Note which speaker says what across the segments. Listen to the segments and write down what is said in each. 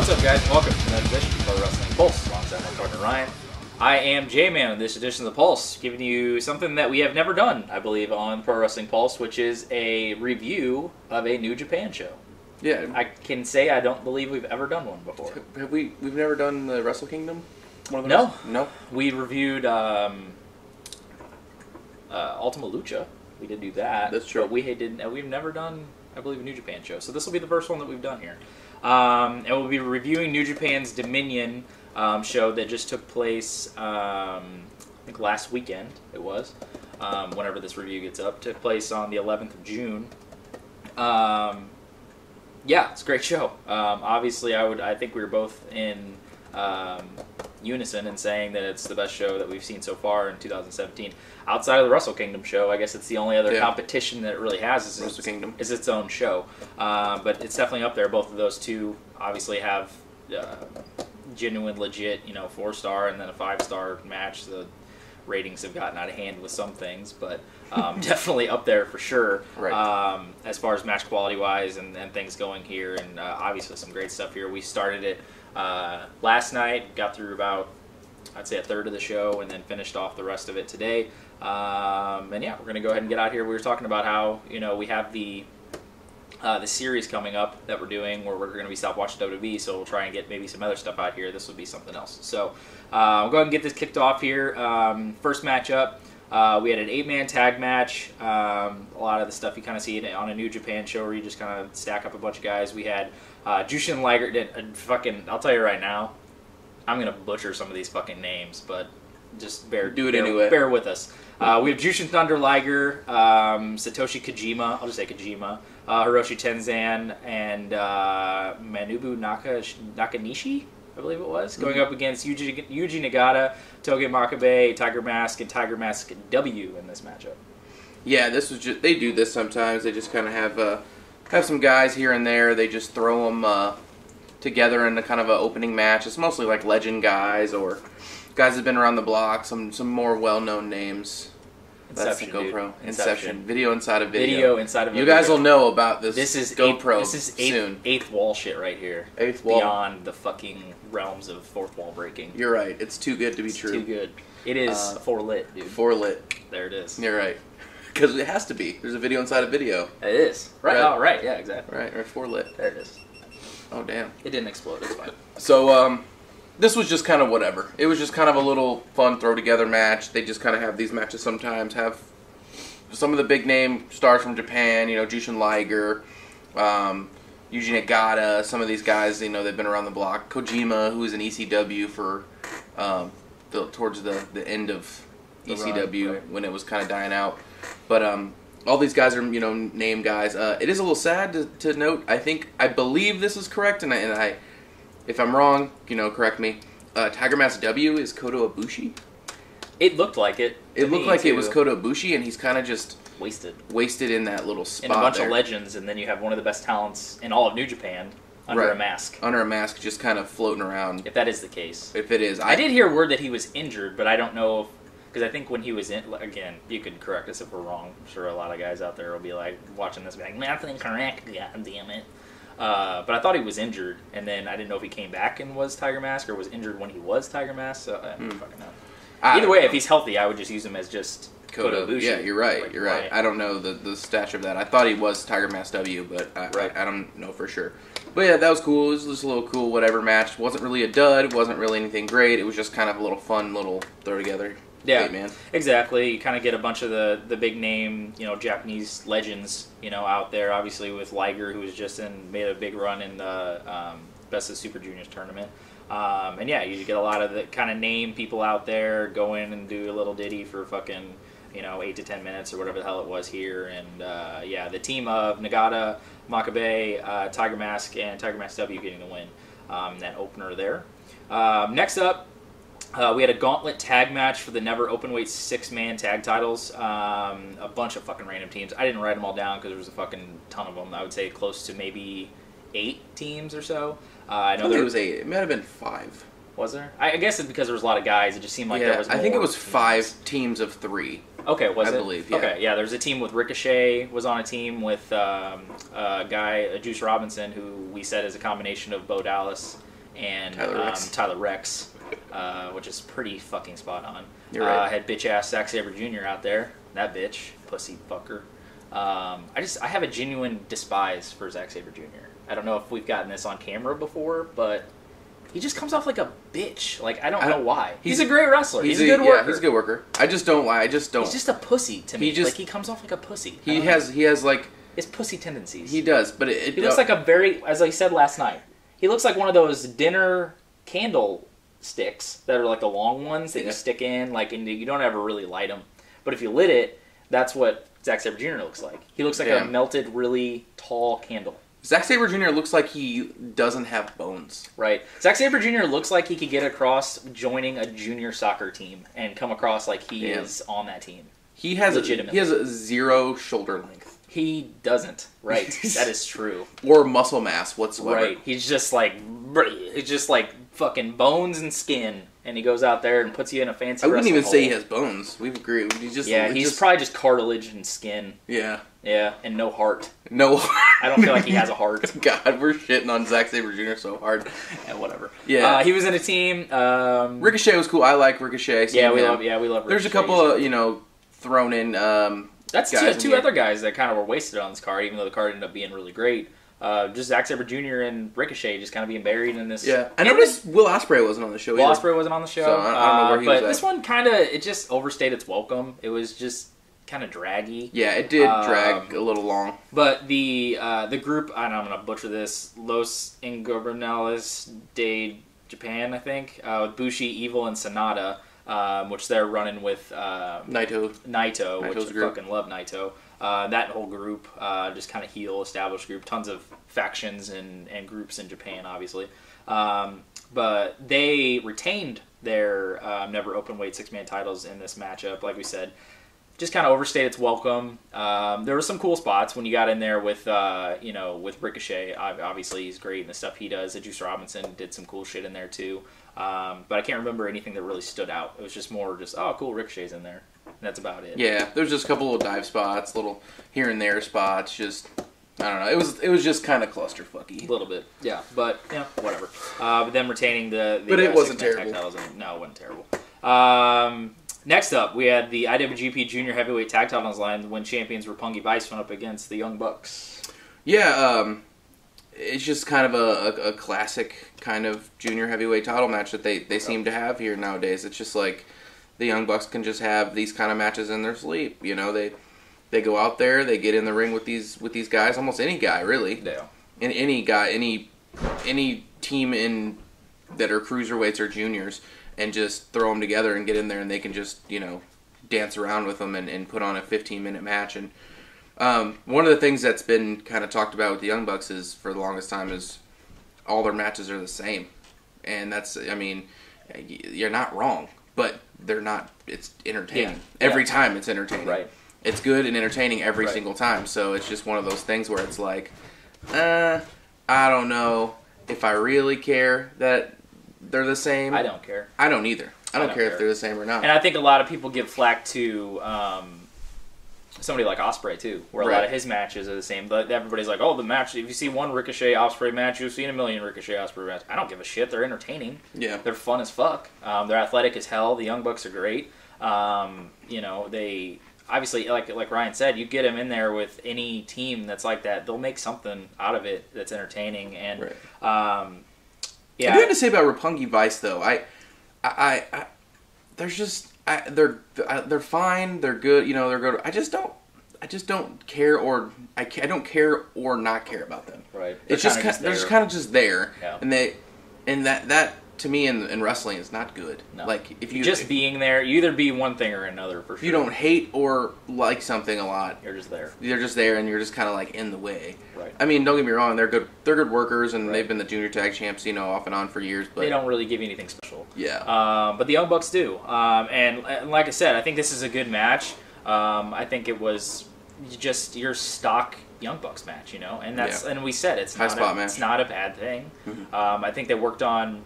Speaker 1: What's up, guys? Welcome to another edition of Pro Wrestling Pulse. Alongside my partner Ryan. I am J-Man on this edition of the Pulse, giving you something that we have never done, I believe, on Pro Wrestling Pulse, which is a review of a New Japan show.
Speaker 2: Yeah.
Speaker 1: I can say I don't believe we've ever done one before.
Speaker 2: Have we've never done the Wrestle Kingdom?
Speaker 1: No.
Speaker 2: No?
Speaker 1: We reviewed Ultima Lucha. We did do that.
Speaker 2: That's true.
Speaker 1: But we've never done, I believe, a New Japan show. So this will be the first one that we've done here. And we'll be reviewing New Japan's Dominion show that just took place, I think last weekend it was, whenever this review gets up. Took place on the 11th of June. Yeah, it's a great show. Obviously, I think we were both in unison in saying that it's the best show that we've seen so far in 2017. Outside of the Wrestle Kingdom show, I guess it's the only other competition that it really has is its own show. But it's definitely up there. Both of those two obviously have genuine, legit, 4-star and then a 5-star match. The ratings have gotten out of hand with some things, but definitely up there for sure.
Speaker 2: Right.
Speaker 1: As far as match quality wise and things going here, and obviously some great stuff here. We started it last night, got through about, I'd say, a third of the show, and then finished off the rest of it today. And yeah, we're going to go ahead and get out here. We were talking about how, we have the series coming up that we're doing where we're going to be stop watching WWE, so we'll try and get maybe some other stuff out here. This will be something else. So we'll go ahead and get this kicked off here. First matchup, we had an 8-man tag match. A lot of the stuff you kind of see on a New Japan show where you just kind of stack up a bunch of guys. We had Jushin Liger did I'll tell you right now, I'm going to butcher some of these fucking names, but just bear with us. We have Jushin Thunder Liger, Satoshi Kojima, I'll just say Kojima, Hiroshi Tenzan, and Manabu Nakanishi, I believe it was, going up against Yuji Nagata, Toge Makabe, Tiger Mask, and Tiger Mask W in this matchup.
Speaker 2: Yeah, this was just, they do this sometimes. They just kind of have some guys here and there. They just throw them together in a kind of an opening match. It's mostly like legend guys or guys that have been around the block, some more well-known names.
Speaker 1: Inception,
Speaker 2: that's the GoPro.
Speaker 1: Dude.
Speaker 2: Inception. Video inside of video.
Speaker 1: Video inside of
Speaker 2: you guys will know about this.
Speaker 1: This is
Speaker 2: GoPro.
Speaker 1: This is
Speaker 2: soon.
Speaker 1: Eighth wall shit right here.
Speaker 2: Eighth wall.
Speaker 1: Beyond the fucking realms of fourth wall breaking.
Speaker 2: You're right. It's too good to be true.
Speaker 1: Too good. It is 4 lit, dude.
Speaker 2: 4 lit.
Speaker 1: There it is.
Speaker 2: You're right. Because it has to be. There's a video inside a video.
Speaker 1: It is. Right. Oh, right. Yeah, exactly.
Speaker 2: Right. Or 4 lit.
Speaker 1: There it is.
Speaker 2: Oh, damn.
Speaker 1: It didn't explode. It's fine.
Speaker 2: So, this was just kind of whatever. It was just kind of a little fun throw-together match. They just kind of have these matches sometimes. Have some of the big-name stars from Japan, Jushin Liger, Yuji Nagata, some of these guys, they've been around the block. Kojima, who was in ECW for towards the end of ECW right, when it was kind of dying out. But all these guys are, name guys. It is a little sad to note. I believe this is correct, and I if I'm wrong, correct me. Tiger Mask W is Kota Ibushi.
Speaker 1: It looked like it.
Speaker 2: It looked like it was Kota Ibushi, and he's kind of just
Speaker 1: wasted
Speaker 2: in that little spot.
Speaker 1: In a bunch of legends, and then you have one of the best talents in all of New Japan under a mask.
Speaker 2: Under a mask, just kind of floating around.
Speaker 1: If that is the case.
Speaker 2: If it is,
Speaker 1: I did hear word that he was injured, but I don't know because I think when he was in, again, you could correct us if we're wrong. I'm sure a lot of guys out there will be like watching this, and be like, nothing correct, god damn it. But I thought he was injured, and then I didn't know if he came back and was Tiger Mask or was injured when he was Tiger Mask. So I don't fucking know. Either way, if he's healthy, I would just use him as just Kota Ibushi.
Speaker 2: Yeah, you're right. You're right. I don't know the stature of that. I thought he was Tiger Mask W, but I don't know for sure. But yeah, that was cool. It was just a little cool whatever match. Wasn't really a dud. It wasn't really anything great. It was just kind of a little fun little throw together.
Speaker 1: Yeah,
Speaker 2: man.
Speaker 1: Exactly. You kind of get a bunch of the big name, Japanese legends, out there. Obviously with Liger, who was just made a big run in the Best of Super Juniors tournament. And yeah, you get a lot of the kind of name people out there go in and do a little ditty for fucking, 8 to 10 minutes or whatever the hell it was here. And yeah, the team of Nagata, Makabe, Tiger Mask, and Tiger Mask W getting the win. That opener there. Next up, we had a gauntlet tag match for the Never Openweight 6-man tag titles. A bunch of fucking random teams. I didn't write them all down because there was a fucking ton of them. I would say close to maybe 8 teams or so. I know
Speaker 2: it was 8. It might have been 5.
Speaker 1: Was there? I guess it's because there was a lot of guys. It just seemed like there was more.
Speaker 2: I think it was 5 teams of 3.
Speaker 1: Okay, was it?
Speaker 2: I believe, yeah.
Speaker 1: Okay, yeah, there was a team with Ricochet, was on a team with a guy, Juice Robinson, who we said is a combination of Bo Dallas and
Speaker 2: Tyler Rex.
Speaker 1: Rex, which is pretty fucking spot on.
Speaker 2: You're right.
Speaker 1: Had bitch ass Zack Sabre Jr. out there. That bitch, pussy fucker. I have a genuine despise for Zack Sabre Jr. I don't know if we've gotten this on camera before, but he just comes off like a bitch. Like, I don't know why. He's a great wrestler. He's a good worker.
Speaker 2: Yeah, he's a good worker. I just don't. He's
Speaker 1: just a pussy to me. He comes off like a pussy.
Speaker 2: He has like
Speaker 1: his pussy tendencies.
Speaker 2: He does, but
Speaker 1: he looks like a very, as I said last night, he looks like one of those dinner candle sticks that are like the long ones that you stick in, like, and you don't ever really light them. But if you lit it, that's what Zack Sabre Jr. looks like. He looks like a melted, really tall candle.
Speaker 2: Zack Sabre Jr. looks like he doesn't have bones.
Speaker 1: Right. Zack Sabre Jr. looks like he could get across joining a junior soccer team and come across like he is on that team.
Speaker 2: He has a 0 shoulder length.
Speaker 1: He doesn't. Right. That is true.
Speaker 2: Or muscle mass whatsoever.
Speaker 1: Right. He's just like fucking bones and skin, and he goes out there and puts you in a fancy.
Speaker 2: I wouldn't even say he
Speaker 1: hole.
Speaker 2: has bones. We've agreed.
Speaker 1: He's probably just cartilage and skin.
Speaker 2: Yeah.
Speaker 1: Yeah, and no heart.
Speaker 2: No heart.
Speaker 1: I don't feel like he has a heart.
Speaker 2: God, we're shitting on Zack Sabre Jr. so hard.
Speaker 1: Yeah, whatever.
Speaker 2: Yeah.
Speaker 1: He was in a team.
Speaker 2: Ricochet was cool. I like Ricochet.
Speaker 1: We love Ricochet.
Speaker 2: There's a couple of, thrown in
Speaker 1: That's two other guys that kind of were wasted on this card, even though the card ended up being really great. Just Zack Sabre Jr. and Ricochet just kind of being buried in this.
Speaker 2: Yeah, I noticed Will Ospreay wasn't on the show.
Speaker 1: Will Ospreay wasn't on the show.
Speaker 2: So I don't know where he was
Speaker 1: but this one it just overstayed its welcome. It was just kind of draggy.
Speaker 2: Yeah, it did drag a little long.
Speaker 1: But the group, I'm going to butcher this, Los Ingobernables de Japan, I think, with Bushi, Evil, and Sonata, which they're running with Naito, which I fucking love Naito. That whole group, just kind of heel, established group. Tons of factions and groups in Japan, obviously. But they retained their never openweight 6-man titles in this matchup, like we said. Just kind of overstayed its welcome. There were some cool spots when you got in there with, with Ricochet. Obviously, he's great in the stuff he does. Juice Robinson did some cool shit in there, too. But I can't remember anything that really stood out. It was just more oh, cool, Ricochet's in there. And that's about it.
Speaker 2: Yeah, there's just a couple of dive spots, little here and there spots. Just, I don't know. It was just kind of clusterfucky.
Speaker 1: A little bit, yeah. But, whatever. But them retaining the
Speaker 2: but it wasn't terrible.
Speaker 1: No, it wasn't terrible. Next up, we had the IWGP Junior Heavyweight Tag Titles line when champions Roppongi Vice went up against the Young Bucks.
Speaker 2: Yeah, it's just kind of a classic kind of junior heavyweight title match that they seem to have here nowadays. It's just like the Young Bucks can just have these kind of matches in their sleep. They go out there, they get in the ring with these guys, almost any guy really.
Speaker 1: Yeah.
Speaker 2: Any guy, any team in that are cruiserweights or juniors. And just throw them together and get in there, and they can just, dance around with them and put on a 15-minute match. And one of the things that's been kind of talked about with the Young Bucks is, for the longest time, is all their matches are the same. And that's, you're not wrong, but they're not. It's entertaining.
Speaker 1: Yeah.
Speaker 2: Every time it's entertaining.
Speaker 1: Right.
Speaker 2: It's good and entertaining every single time. So it's just one of those things where it's like, I don't know if I really care that they're the same.
Speaker 1: I don't care.
Speaker 2: I don't either. I don't care if they're the same or not.
Speaker 1: And I think a lot of people give flack to somebody like Ospreay too, where a lot of his matches are the same. But everybody's like, "Oh, the match. If you see one Ricochet Ospreay match, you've seen a million Ricochet Ospreay matches." I don't give a shit. They're entertaining.
Speaker 2: Yeah,
Speaker 1: they're fun as fuck. They're athletic as hell. The Young Bucks are great. They obviously, like Ryan said, you get them in there with any team that's like that, they'll make something out of it that's entertaining. And
Speaker 2: yeah, I do have to say about Roppongi Vice though. They're fine. They're good. They're good. I just don't care, or I don't care or not care about them.
Speaker 1: Right.
Speaker 2: They're just kind of just there,
Speaker 1: yeah.
Speaker 2: and that to me in wrestling is not good.
Speaker 1: No.
Speaker 2: Like if you
Speaker 1: just being there, you either be one thing or another for sure.
Speaker 2: You don't hate or like something a lot.
Speaker 1: You're just there.
Speaker 2: You're just there, and you're just kind of like in the way.
Speaker 1: Right.
Speaker 2: I mean, don't get me wrong. They're good. They're good workers, and they've been the junior tag champs, off and on for years. But
Speaker 1: they don't really give you anything special.
Speaker 2: Yeah.
Speaker 1: But the Young Bucks do. And like I said, I think this is a good match. I think it was just your stock Young Bucks match, and that's and we said it's not a bad thing.
Speaker 2: Mm-hmm.
Speaker 1: I think they worked on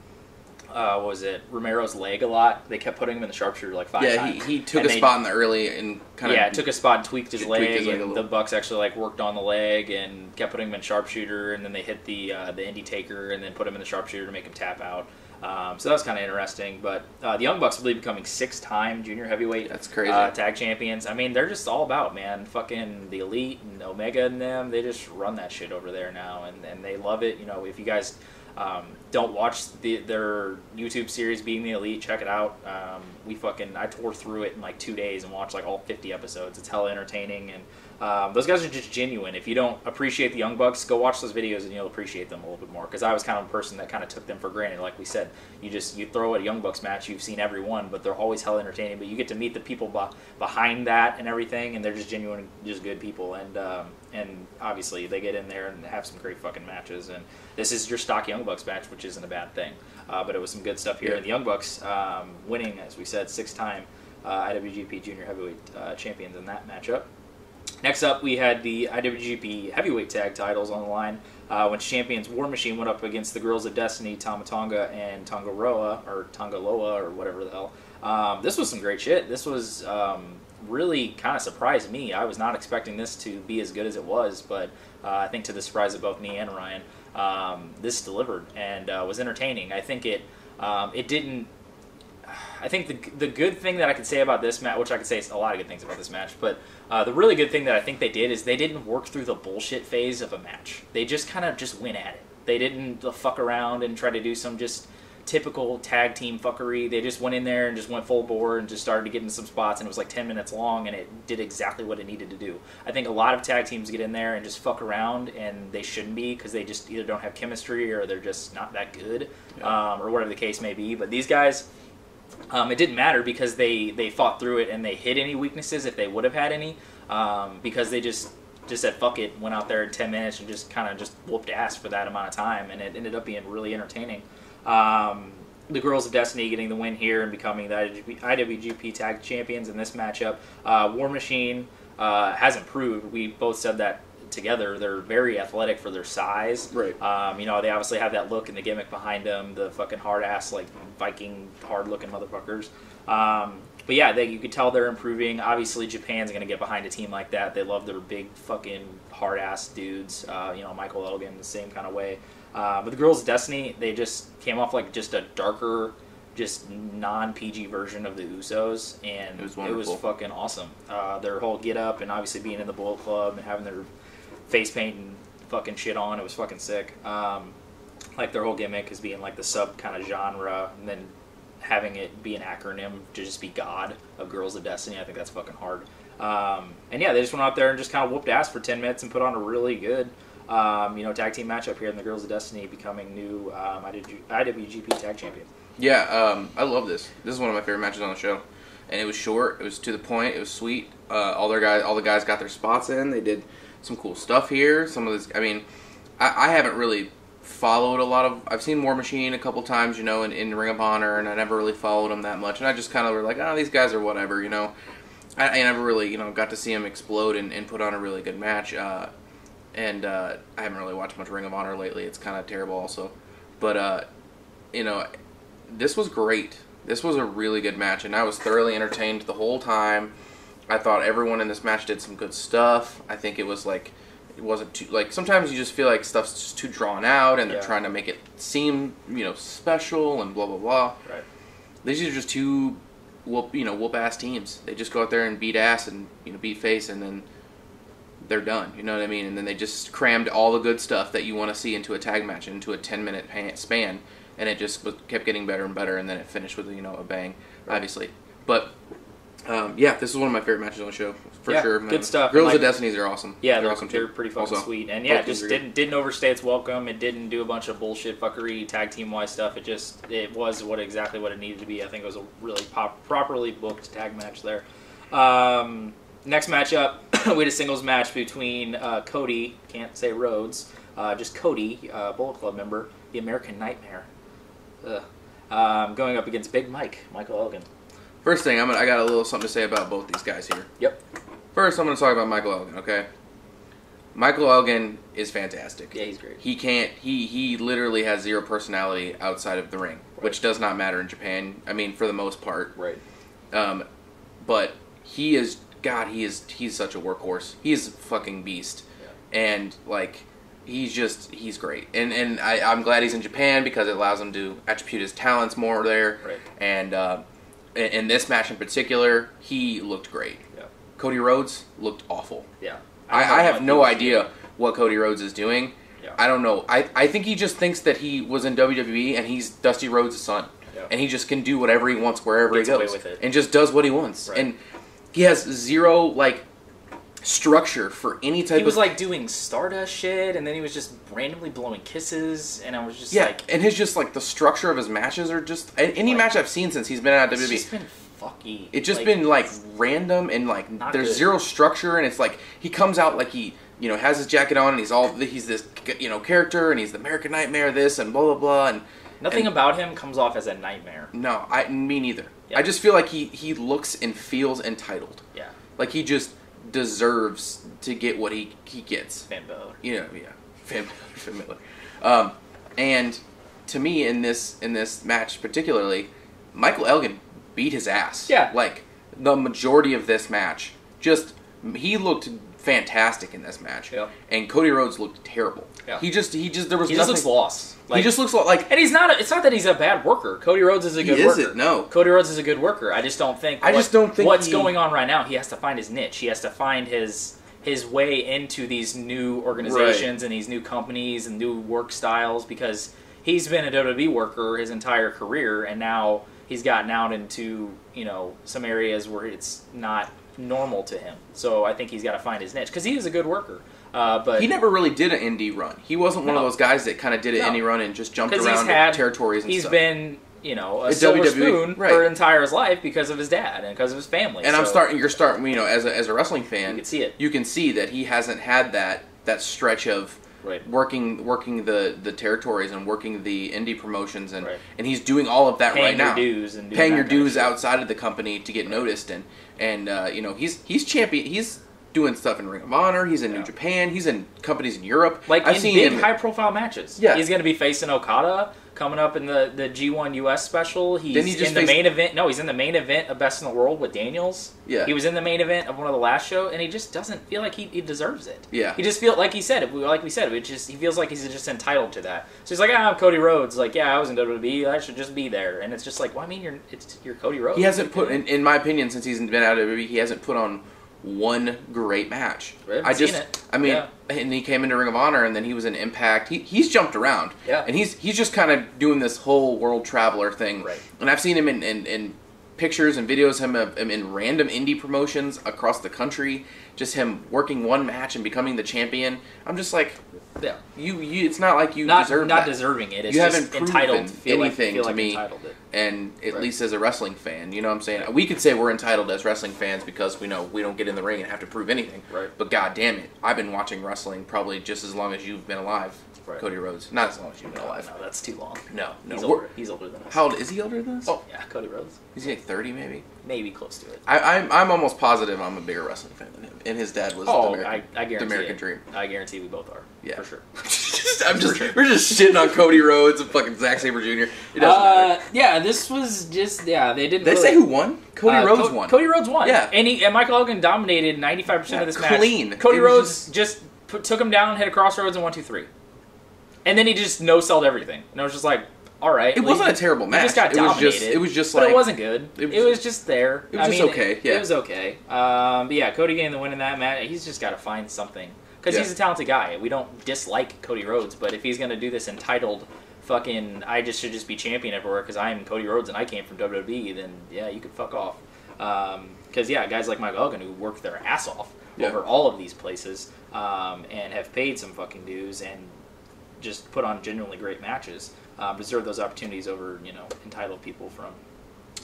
Speaker 1: what was it, Romero's leg a lot. They kept putting him in the sharpshooter like 5 times.
Speaker 2: Yeah, he took a spot in the early and kind of...
Speaker 1: Yeah, took a spot and tweaked his leg,
Speaker 2: a
Speaker 1: and the Bucks actually like worked on the leg and kept putting him in sharpshooter, and then they hit the Indy taker and then put him in the sharpshooter to make him tap out. So that was kind of interesting. But the Young Bucks will be becoming 6-time junior heavyweight
Speaker 2: That's crazy.
Speaker 1: Tag champions. I mean, they're just all about, man, fucking the Elite and Omega and them. They just run that shit over there now, and they love it. You know, if you guys don't watch their YouTube series, Being the Elite, check it out. I tore through it in like 2 days and watched like all 50 episodes. It's hella entertaining, and those guys are just genuine. If you don't appreciate the Young Bucks, go watch those videos and you'll appreciate them a little bit more. Because I was kind of a person that kind of took them for granted. Like we said, you throw at a Young Bucks match, you've seen every one, but they're always hella entertaining. But you get to meet the people behind that and everything, and they're just genuine, just good people. And obviously they get in there and have some great fucking matches. And this is your stock Young Bucks match, which isn't a bad thing. But it was some good stuff here.
Speaker 2: Yeah.
Speaker 1: And the Young Bucks winning, as we said, 6-time IWGP Junior Heavyweight champions in that matchup. Next up, we had the IWGP Heavyweight Tag titles on the line, when champions War Machine went up against the Girls of Destiny, Tama Tonga and Tongaloa, or whatever the hell. This was some great shit. This was really kind of surprised me. I was not expecting this to be as good as it was, but I think to the surprise of both me and Ryan, this delivered and was entertaining. I think it didn't... I think the good thing that I could say about this match, which I could say a lot of good things about this match, but the really good thing that I think they did is they didn't work through the bullshit phase of a match. They just kind of just went at it. They didn't fuck around and try to do some just typical tag team fuckery. They just went in there and just went full bore and just started to get into some spots, and it was like 10 minutes long, and it did exactly what it needed to do. I think a lot of tag teams get in there and just fuck around, and they shouldn't be, because they just either don't have chemistry or they're just not that good, or whatever the case may be. But these guys... it didn't matter, because they fought through it and they hid any weaknesses if they would have had any, because they just said fuck it, went out there in 10 minutes and just kind of just whooped ass for that amount of time, and it ended up being really entertaining. The Girls of Destiny getting the win here and becoming the IWGP Tag Champions in this matchup. War Machine has improved. We both said that together. They're very athletic for their size.
Speaker 2: Right.
Speaker 1: You know, they obviously have that look and the gimmick behind them, the fucking hard-ass, like, Viking, hard-looking motherfuckers. But yeah, you could tell they're improving. Obviously, Japan's going to get behind a team like that. They love their big fucking hard-ass dudes. You know, Michael Elgin, the same kind of way. But the Girls of Destiny, they just came off like just a darker, just non-PG version of the Usos, and it was fucking awesome. Their whole get-up, and obviously being in the Bullet Club and having their face paint and fucking shit on, it was fucking sick. Like their whole gimmick is being like the sub kind of genre, and then having it be an acronym to just be God of Girls of Destiny. I think that's fucking hard. And yeah, they just went out there and just kind of whooped ass for 10 minutes and put on a really good tag team matchup here in the Girls of Destiny, becoming new IWGP Tag Champions.
Speaker 2: Yeah, I love this. This is one of my favorite matches on the show, and it was short. It was to the point. It was sweet. All the guys got their spots in. They did some cool stuff here. Some of this, I mean, I haven't really followed a lot of... I've seen War Machine a couple times, in Ring of Honor, and I never really followed them that much. And I just kind of were like, these guys are whatever, I never really, got to see them explode and put on a really good match. And I haven't really watched much Ring of Honor lately. It's kind of terrible also. But, this was great. This was a really good match, and I was thoroughly entertained the whole time. I thought everyone in this match did some good stuff. I think it was like... It wasn't too, like, sometimes you just feel like stuff's just too drawn out and they're trying to make it seem, special and blah, blah, blah.
Speaker 1: Right.
Speaker 2: These are just two whoop-ass teams. They just go out there and beat ass and, beat face, and then they're done. You know what I mean? And then they just crammed all the good stuff that you want to see into a tag match, into a 10-minute span, and it just kept getting better and better, and then it finished with, a bang, obviously. But... this is one of my favorite matches on the show, for sure.
Speaker 1: Good stuff.
Speaker 2: Girls of Destinies are awesome.
Speaker 1: Yeah,
Speaker 2: they're awesome too.
Speaker 1: They're pretty fucking
Speaker 2: also,
Speaker 1: sweet. And it just didn't overstay its welcome. It didn't do a bunch of bullshit fuckery, tag team-wise stuff. It was exactly what it needed to be. I think it was a really properly booked tag match there. Next matchup, we had a singles match between Cody, can't say Rhodes, just Cody, Bullet Club member, the American Nightmare, going up against Big Michael Elgin.
Speaker 2: First thing, I got a little something to say about both these guys here.
Speaker 1: Yep.
Speaker 2: First, I'm going to talk about Michael Elgin, okay? Michael Elgin is fantastic.
Speaker 1: Yeah, he's great.
Speaker 2: He literally has zero personality outside of the ring, which does not matter in Japan. I mean, for the most part.
Speaker 1: Right.
Speaker 2: But he's such a workhorse. He's a fucking beast. Yeah. And, like, he's great. And I'm glad he's in Japan because it allows him to attribute his talents more there.
Speaker 1: Right.
Speaker 2: And in this match in particular, he looked great.
Speaker 1: Yeah.
Speaker 2: Cody Rhodes looked awful.
Speaker 1: Yeah.
Speaker 2: I have no idea what Cody Rhodes is doing.
Speaker 1: Yeah.
Speaker 2: I don't know. I think he just thinks that he was in WWE and he's Dusty Rhodes' son. Yeah. And he just can do whatever he wants wherever he goes.
Speaker 1: Away with it.
Speaker 2: And just does what he wants. Right. And he has zero, like, structure for any type of...
Speaker 1: He was, like, doing Stardust shit, and then he was just randomly blowing kisses, and I was just like...
Speaker 2: and his just, like, the structure of his matches are just... Any match I've seen since he's been out of WWE...
Speaker 1: It's just been fucky.
Speaker 2: It's just been, like, random, and, like, there's zero structure, and it's like, he comes out like he, you know, has his jacket on, and he's this, you know, character, and he's the American Nightmare, this, and blah, blah, blah, and...
Speaker 1: Nothing about him comes off as a nightmare.
Speaker 2: No, me neither.
Speaker 1: Yeah.
Speaker 2: I just feel like he looks and feels entitled.
Speaker 1: Yeah.
Speaker 2: Like he just deserves to get what he gets.
Speaker 1: Finn Balor.
Speaker 2: You know, yeah. Finn Balor. And to me, in this match particularly, Michael Elgin beat his ass.
Speaker 1: Yeah.
Speaker 2: Like, the majority of this match, he looked fantastic in this match.
Speaker 1: Yeah.
Speaker 2: And Cody Rhodes looked terrible.
Speaker 1: Yeah.
Speaker 2: He just
Speaker 1: looks lost.
Speaker 2: Like, he just looks like...
Speaker 1: And he's not... It's not that he's a bad worker. Cody Rhodes is a good worker.
Speaker 2: He isn't, no.
Speaker 1: Cody Rhodes is a good worker. I just don't think... what's going on right now, he has to find his niche. He has to find his way into these new organizations and these new companies and new work styles because he's been a WWE worker his entire career and now he's gotten out into, you know, some areas where it's not normal to him. So I think he's got to find his niche because he is a good worker. But
Speaker 2: he never really did an indie run. He wasn't one of those guys that kind of did an indie run and just jumped around territories and stuff.
Speaker 1: He's been, you know, a silver spoon for his entire life because of his dad and because of his family.
Speaker 2: And you're starting, you know, as a wrestling fan,
Speaker 1: you can see it.
Speaker 2: You can see that he hasn't had that stretch of working the territories and working the indie promotions and he's doing all of that right now. Paying your dues outside of the company to get noticed and you know, he's champion. He's doing stuff in Ring of Honor. He's in New Japan. He's in companies in Europe.
Speaker 1: Like I've seen big high-profile matches.
Speaker 2: Yeah.
Speaker 1: He's going to be facing Okada coming up in the G1 US special. He's in the main event. No, he's in the main event of Best in the World with Daniels.
Speaker 2: Yeah.
Speaker 1: He was in the main event of one of the last show, and he just doesn't feel like he deserves it.
Speaker 2: Yeah.
Speaker 1: He just feels like he feels like he's just entitled to that. So he's like, I'm Cody Rhodes. Like, yeah, I was in WWE. I should just be there. And it's just like, well, I mean, you're Cody Rhodes.
Speaker 2: He hasn't put, in my opinion, since he's been out of WWE, he hasn't put on one great match. And he came into Ring of Honor, and then he was in Impact. He's jumped around, and he's just kind of doing this whole world traveler thing.
Speaker 1: Right.
Speaker 2: And I've seen him in pictures and videos of him in random indie promotions across the country. Just him working one match and becoming the champion. I'm just like, you it's not like you deserve
Speaker 1: not
Speaker 2: that.
Speaker 1: Deserving it. It's
Speaker 2: you
Speaker 1: just
Speaker 2: haven't proven
Speaker 1: entitled.
Speaker 2: anything to me. And at least as a wrestling fan, you know what I'm saying? We could say we're entitled as wrestling fans because we know we don't get in the ring and have to prove anything.
Speaker 1: Right.
Speaker 2: But god damn it, I've been watching wrestling probably just as long as you've been alive, Cody Rhodes. Not as long as you've been alive.
Speaker 1: No, that's too long.
Speaker 2: No.
Speaker 1: He's older than us.
Speaker 2: How old is he older than us?
Speaker 1: Oh, yeah, Cody Rhodes.
Speaker 2: Is he like 30 maybe?
Speaker 1: Maybe close to it.
Speaker 2: I'm almost positive I'm a bigger wrestling fan than him. And his dad was
Speaker 1: I guarantee
Speaker 2: the American Dream.
Speaker 1: I guarantee we both are. Yeah. For sure.
Speaker 2: We're just shitting on Cody Rhodes and fucking Zack Sabre Jr. It doesn't matter.
Speaker 1: Yeah, this was just, they didn't
Speaker 2: Did they say who won? Cody Rhodes won.
Speaker 1: Cody Rhodes won.
Speaker 2: Yeah.
Speaker 1: And Michael Elgin dominated 95% of this match.
Speaker 2: Clean.
Speaker 1: Cody Rhodes just took him down, hit a crossroads, and 1, 2, 3. And then he just no-sold everything. And I was just like, all right.
Speaker 2: It wasn't a terrible match.
Speaker 1: He just got dominated.
Speaker 2: It was just
Speaker 1: but
Speaker 2: like...
Speaker 1: it wasn't good. It was just there.
Speaker 2: It was just okay. Yeah.
Speaker 1: It was okay. But yeah, Cody getting the win in that match, he's just got to find something. Because he's a talented guy. We don't dislike Cody Rhodes, but if he's going to do this entitled fucking, I should just be champion everywhere because I'm Cody Rhodes and I came from WWE, then yeah, you could fuck off. Because guys like Michael Elgin who work their ass off over all of these places and have paid some fucking dues and just put on genuinely great matches, deserve those opportunities over, entitled people from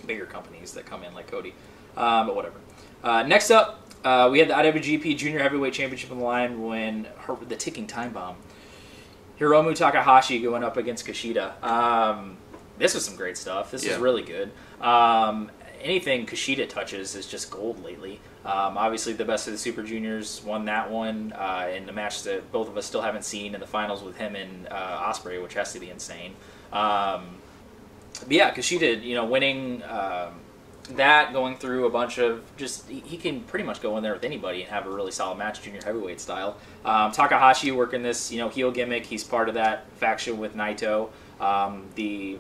Speaker 1: bigger companies that come in like Cody. But whatever. Next up, we had the IWGP Junior Heavyweight Championship on the line when the ticking time bomb. Hiromu Takahashi going up against Kushida. This was some great stuff. This is really good. Anything Kushida touches is just gold lately. Obviously, the best of the Super Juniors won that one in a match that both of us still haven't seen in the finals with him and Ospreay, which has to be insane. But yeah, Kushida, winning that, going through a bunch of he can pretty much go in there with anybody and have a really solid match, junior heavyweight style. Takahashi working this, heel gimmick. He's part of that faction with Naito, the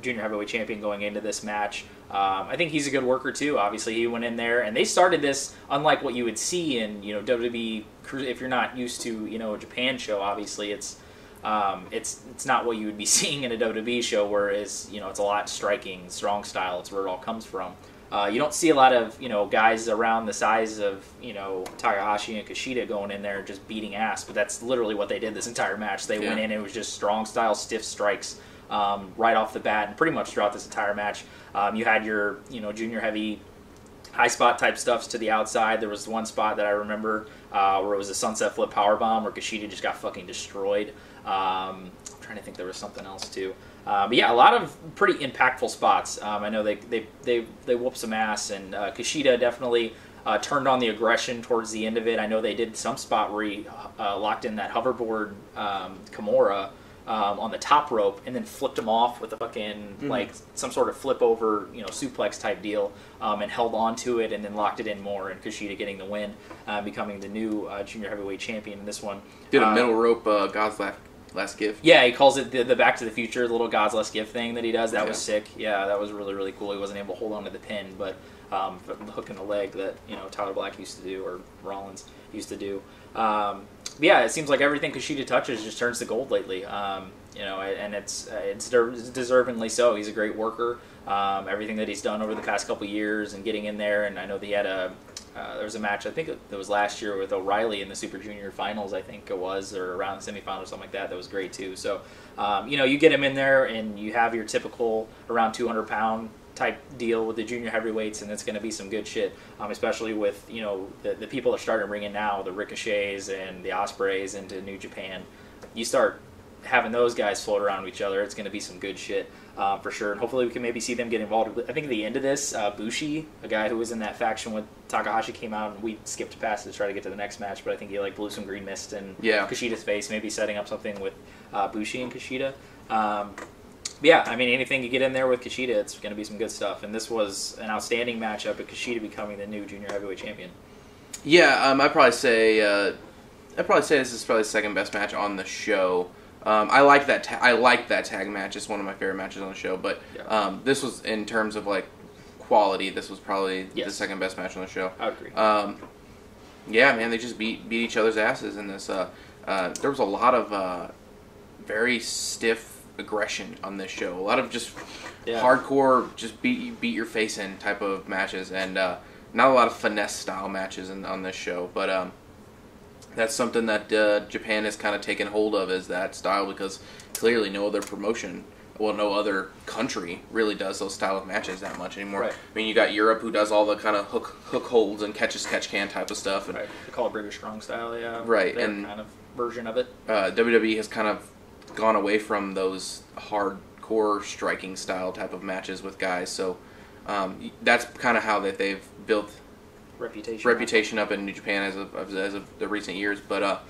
Speaker 1: junior heavyweight champion going into this match. I think he's a good worker too. Obviously, he went in there and they started this unlike what you would see in WWE. If you're not used to a Japan show, obviously it's not what you would be seeing in a WWE show, whereas it's a lot striking, strong style. It's where it all comes from. You don't see a lot of guys around the size of Takahashi and Kushida going in there and just beating ass, but that's literally what they did this entire match. They went in and it was just strong style, stiff strikes right off the bat, and pretty much throughout this entire match. You had your junior heavy high spot type stuffs to the outside. There was one spot that I remember where it was a sunset flip powerbomb where Kushida just got fucking destroyed. I'm trying to think, there was something else too. But yeah, a lot of pretty impactful spots. I know they whooped some ass, and Kushida definitely turned on the aggression towards the end of it. I know they did some spot where he locked in that hoverboard Kimura on the top rope and then flipped him off with a fucking like some sort of flip over suplex type deal, and held on to it and then locked it in more, and Kushida getting the win, becoming the new junior heavyweight champion in this one.
Speaker 2: Did a middle rope God's last gift.
Speaker 1: Yeah, he calls it the Back to the Future, the little God's last gift thing that he does. That was sick. Yeah, that was really, really cool. He wasn't able to hold on to the pin, but the hook in the leg that Tyler Black used to do, or Rollins used to do. Yeah, it seems like everything Kushida touches just turns to gold lately. And it's deservingly so. He's a great worker. Everything that he's done over the past couple years and getting in there, and I know that he had there was a match, I think it was last year with O'Reilly in the Super Junior finals, I think it was, or around the semifinals or something like that. That was great too. So, you get him in there and you have your typical around 200-pound type deal with the junior heavyweights, and it's going to be some good shit, especially with the people that are starting to bring in now, the Ricochets and the Ospreays into New Japan. You start having those guys float around with each other, it's going to be some good shit for sure, and hopefully we can maybe see them get involved. I think at the end of this, Bushi, a guy who was in that faction with Takahashi, came out, and we skipped past it to try to get to the next match, but I think he blew some green mist in Kushida's face, maybe setting up something with Bushi and Kushida. Yeah, I mean, anything you get in there with Kushida, it's going to be some good stuff. And this was an outstanding matchup, at Kushida becoming the new junior heavyweight champion.
Speaker 2: Yeah, I'd probably say this is probably the second best match on the show. I like that. I like that tag match. It's one of my favorite matches on the show. But this was, in terms of quality, this was probably the second best match on the show.
Speaker 1: I would agree.
Speaker 2: Yeah, man, they just beat each other's asses in this. There was a lot of very stiff aggression on this show. A lot of just hardcore, just beat your face in type of matches, and not a lot of finesse style matches on this show. But that's something that Japan has kind of taken hold of, is that style, because clearly no other promotion, no other country really does those style of matches that much anymore.
Speaker 1: Right.
Speaker 2: I mean, you got Europe, who does all the kind of hook holds and catch can type of stuff. And,
Speaker 1: right. They call it British Strong Style, yeah.
Speaker 2: Right.
Speaker 1: Their
Speaker 2: and
Speaker 1: kind of version of it.
Speaker 2: WWE has kind of gone away from those hardcore striking style type of matches with guys, so that's kind of how they've built reputation up in New Japan as of the recent years. But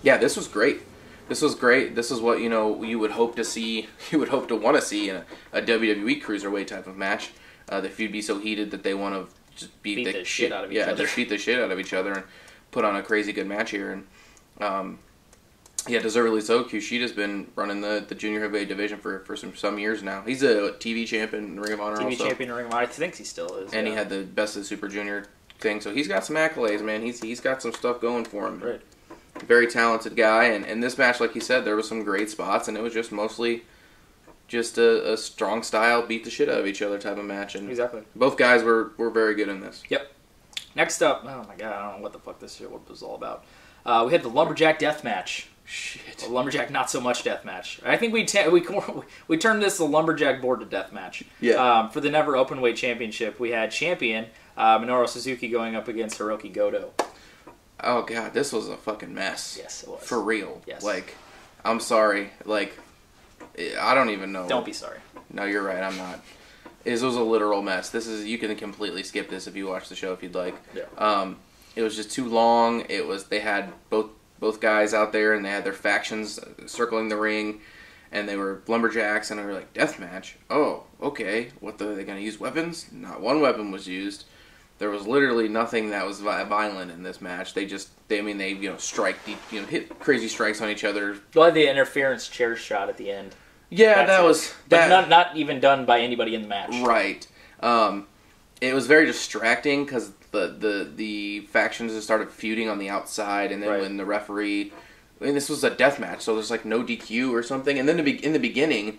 Speaker 2: yeah, this was great. This was great. This is what you would hope to see. You would hope to want to see in a WWE cruiserweight type of match. The feud be so heated that they want to just beat the shit out of each other. Yeah, just beat the shit out of each other and put on a crazy good match here. And yeah, deservedly so. Kushida's been running the junior heavyweight division for some years now. He's a TV champion in Ring of Honor.
Speaker 1: TV champion in Ring of Honor. I think he still is.
Speaker 2: And he had the best of the Super Junior thing, so he's got some accolades, man. He's got some stuff going for him.
Speaker 1: Right.
Speaker 2: Very talented guy, and in this match, like you said, there was some great spots, and it was just mostly just a strong style, beat the shit out of each other type of match. And
Speaker 1: exactly.
Speaker 2: Both guys were very good in this.
Speaker 1: Yep. Next up, oh my god, I don't know what the fuck this shit was all about. We had the Lumberjack Death Match. Shit. The Lumberjack Not So Much Death Match. I think we turned this the Lumberjack Board to Death Match.
Speaker 2: Yeah.
Speaker 1: For the Never Openweight Championship, we had champion Minoru Suzuki going up against Hiroki Goto.
Speaker 2: Oh god, this was a fucking mess.
Speaker 1: Yes, it was.
Speaker 2: For real.
Speaker 1: Yes.
Speaker 2: I'm sorry. I don't even know.
Speaker 1: Don't be sorry.
Speaker 2: No, you're right. I'm not. It was a literal mess. You can completely skip this if you watch the show if you'd like.
Speaker 1: Yeah.
Speaker 2: It was just too long. They had both guys out there and they had their factions circling the ring, and they were lumberjacks, and we were like, deathmatch? Oh, okay. What, are they going to use weapons? Not one weapon was used. There was literally nothing that was violent in this match. They strike, hit crazy strikes on each other.
Speaker 1: Well, the interference chair shot at the end.
Speaker 2: Yeah,
Speaker 1: But not even done by anybody in the match.
Speaker 2: Right. It was very distracting because the factions just started feuding on the outside, and then when the referee, this was a death match, so there's like no DQ or something. And then in the beginning,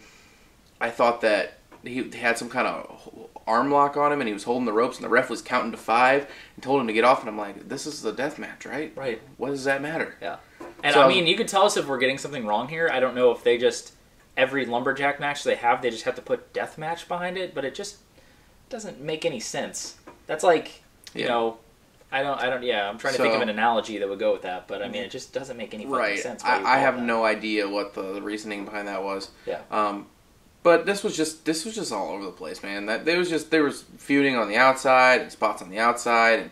Speaker 2: I thought that he had some kind of arm lock on him, and he was holding the ropes, and the ref was counting to 5 and told him to get off. And I'm like, this is a death match, right?
Speaker 1: Right.
Speaker 2: What does that matter?
Speaker 1: Yeah. And so, I mean, you could tell us if we're getting something wrong here. I don't know if they just every lumberjack match they just have to put death match behind it, but it just doesn't make any sense. That's like, you know, I'm trying to think of an analogy that would go with that, but I mean, it just doesn't make any fucking sense.
Speaker 2: I have no idea what the reasoning behind that was.
Speaker 1: Yeah.
Speaker 2: But this was just all over the place, man. There was feuding on the outside and spots on the outside and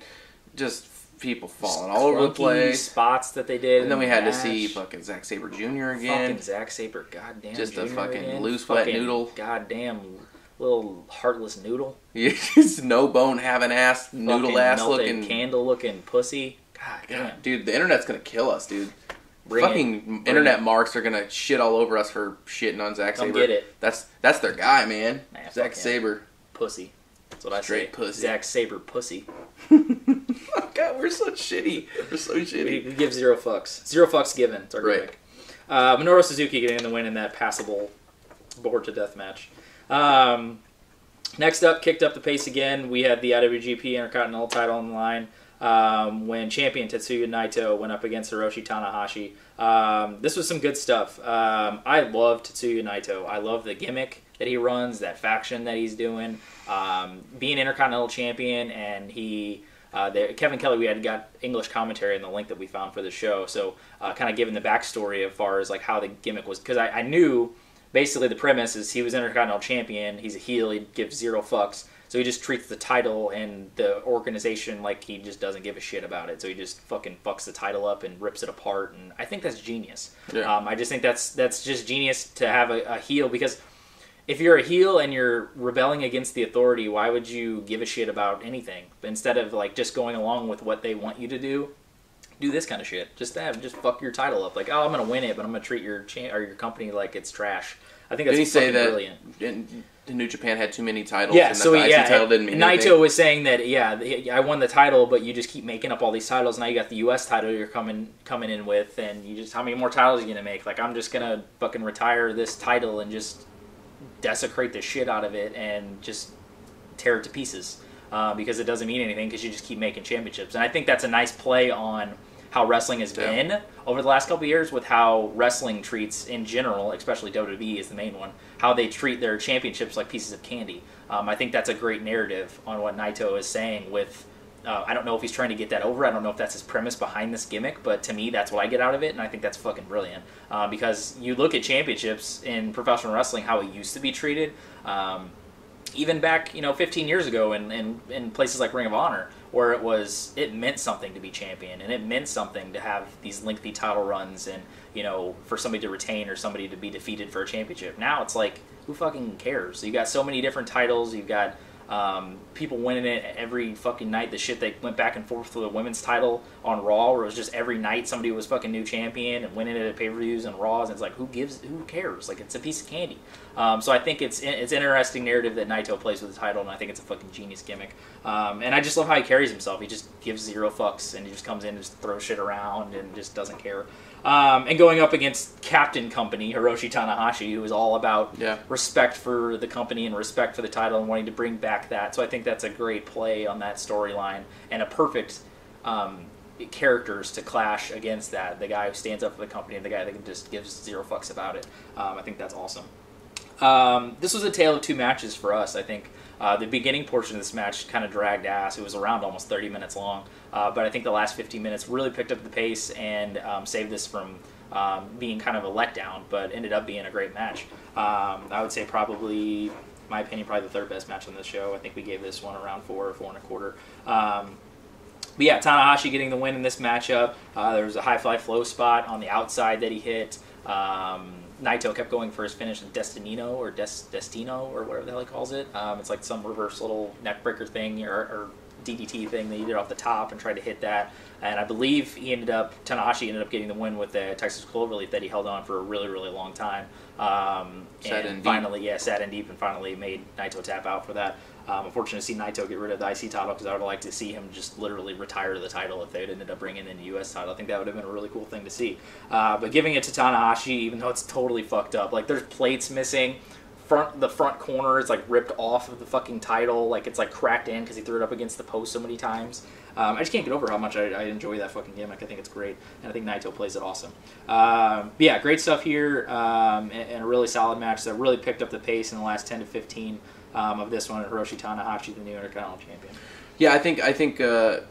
Speaker 2: just people falling all over the place.
Speaker 1: Spots that they did,
Speaker 2: and then we had to see fucking Zack Sabre Jr. again.
Speaker 1: Fucking Zack Sabre, goddamn.
Speaker 2: Just
Speaker 1: Jr.
Speaker 2: a fucking
Speaker 1: again.
Speaker 2: loose wet noodle.
Speaker 1: Goddamn little heartless noodle.
Speaker 2: Just no bone having ass, noodle ass looking,
Speaker 1: candle looking pussy. God damn,
Speaker 2: dude, the internet's gonna kill us, dude. Internet marks are gonna shit all over us for shitting on Zack Sabre.
Speaker 1: Don't get it.
Speaker 2: That's their guy, man. Zack Sabre.
Speaker 1: Pussy. That's what I say.
Speaker 2: Straight pussy.
Speaker 1: Zack Sabre pussy.
Speaker 2: Oh God, we're so shitty. We're so shitty.
Speaker 1: We give 0 fucks. 0 fucks given. It's our gimmick. Minoru Suzuki getting the win in that passable board to death match. Next up, kicked up the pace again. We had the IWGP Intercontinental title on the line when champion Tetsuya Naito went up against Hiroshi Tanahashi. This was some good stuff. I love Tetsuya Naito. I love the gimmick that he runs, that faction that he's doing. Being Intercontinental champion, and Kevin Kelly, we had got English commentary in the link that we found for the show, so kind of giving the backstory as far as like how the gimmick was, because I knew basically the premise is he was Intercontinental champion, he's a heel, he gives 0 fucks, so he just treats the title and the organization like he just doesn't give a shit about it, so he just fucking fucks the title up and rips it apart, and I think that's genius.
Speaker 2: Yeah.
Speaker 1: I just think that's just genius to have a heel, because if you're a heel and you're rebelling against the authority, why would you give a shit about anything? Instead of like just going along with what they want you to do this kind of shit. Just fuck your title up. Like, oh, I'm gonna win it, but I'm gonna treat your company like it's trash. I think that's fucking brilliant.
Speaker 2: Didn't he say that New Japan had too many titles?
Speaker 1: Yeah,
Speaker 2: and
Speaker 1: so
Speaker 2: that the IC title didn't mean
Speaker 1: Naito
Speaker 2: anything?
Speaker 1: was saying that I won the title, but you just keep making up all these titles. Now you got the U.S. title you're coming in with, and you just how many more titles are you gonna make? Like, I'm just gonna fucking retire this title and just desecrate the shit out of it and just tear it to pieces because it doesn't mean anything because you just keep making championships. And I think that's a nice play on how wrestling has been over the last couple of years, with how wrestling treats in general, especially WWE is the main one, how they treat their championships like pieces of candy. I think that's a great narrative on what Naito is saying with I don't know if he's trying to get that over. I don't know if that's his premise behind this gimmick, but to me, that's what I get out of it, and I think that's fucking brilliant. Because you look at championships in professional wrestling, how it used to be treated, even back 15 years ago in places like Ring of Honor, where it meant something to be champion, and it meant something to have these lengthy title runs, and for somebody to retain or somebody to be defeated for a championship. Now it's like, who fucking cares? You got so many different titles. You've got people winning it every fucking night. The shit they went back and forth for the women's title on Raw, where it was just every night somebody was fucking new champion and winning it at pay-per-views and Raws, and it's like, who cares? Like, it's a piece of candy. So I think it's interesting narrative that Naito plays with the title, and I think it's a fucking genius gimmick. And I just love how he carries himself. He just gives 0 fucks, and he just comes in and just throws shit around and just doesn't care. And going up against Captain Company, Hiroshi Tanahashi, who is all about respect for the company and respect for the title and wanting to bring back that. So I think that's a great play on that storyline and a perfect characters to clash against that. The guy who stands up for the company and the guy that just gives 0 fucks about it. I think that's awesome. This was a tale of 2 matches for us, I think. The beginning portion of this match kind of dragged ass. It was around almost 30 minutes long. But I think the last 15 minutes really picked up the pace and saved this from being kind of a letdown, but ended up being a great match. I would say probably my opinion, probably the third best match on this show. I think we gave this one around 4 or 4.25. But yeah, Tanahashi getting the win in this matchup. There was a high fly flow spot on the outside that he hit. Naito kept going for his finish, Destino or Destino or whatever the hell he calls it. It's like some reverse little neckbreaker thing or DDT thing that he did off the top and tried to hit that. And I believe Tanahashi ended up getting the win with the Texas Cloverleaf that he held on for a really, really long time.
Speaker 2: Sad and
Speaker 1: deep, and finally made Naito tap out for that. Unfortunate to see Naito get rid of the IC title because I would have liked to see him just literally retire the title if they had ended up bringing in the US title. I think that would have been a really cool thing to see. But giving it to Tanahashi, even though it's totally fucked up, like there's plates missing. The front corner is like ripped off of the fucking title, like it's like cracked in because he threw it up against the post so many times. I just can't get over how much I enjoy that fucking gimmick. I think it's great, and I think Naito plays it awesome. But yeah, great stuff here, and a really solid match that really picked up the pace in the last 10 to 15 of this one. Hiroshi Tanahashi, the new Intercontinental Champion.
Speaker 2: Yeah, I think,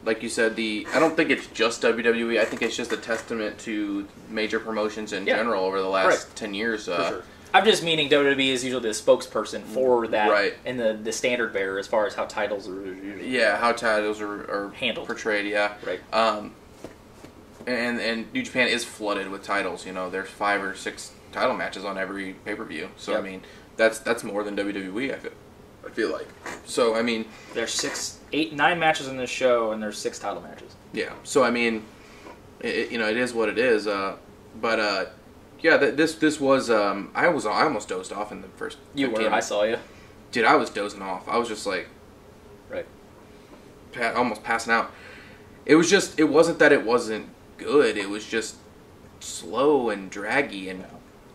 Speaker 2: like you said, I don't think it's just WWE. I think it's just a testament to major promotions in general over the last 10 years.
Speaker 1: For sure. I'm just meaning WWE is usually the spokesperson for that and the standard bearer as far as how titles are usually.
Speaker 2: Yeah, how titles are
Speaker 1: handled,
Speaker 2: portrayed. Yeah,
Speaker 1: right.
Speaker 2: And New Japan is flooded with titles. You know, there's 5 or 6 title matches on every pay-per-view. So I mean, that's more than WWE. I feel like. So I mean,
Speaker 1: there's 9 matches in this show, and there's 6 title matches.
Speaker 2: Yeah. So I mean, it is what it is. Yeah, this was. I almost dozed off in the first.
Speaker 1: You were. I saw you.
Speaker 2: Dude, I was dozing off. I was just like, almost passing out. It was just. It wasn't that it wasn't good. It was just slow and draggy, and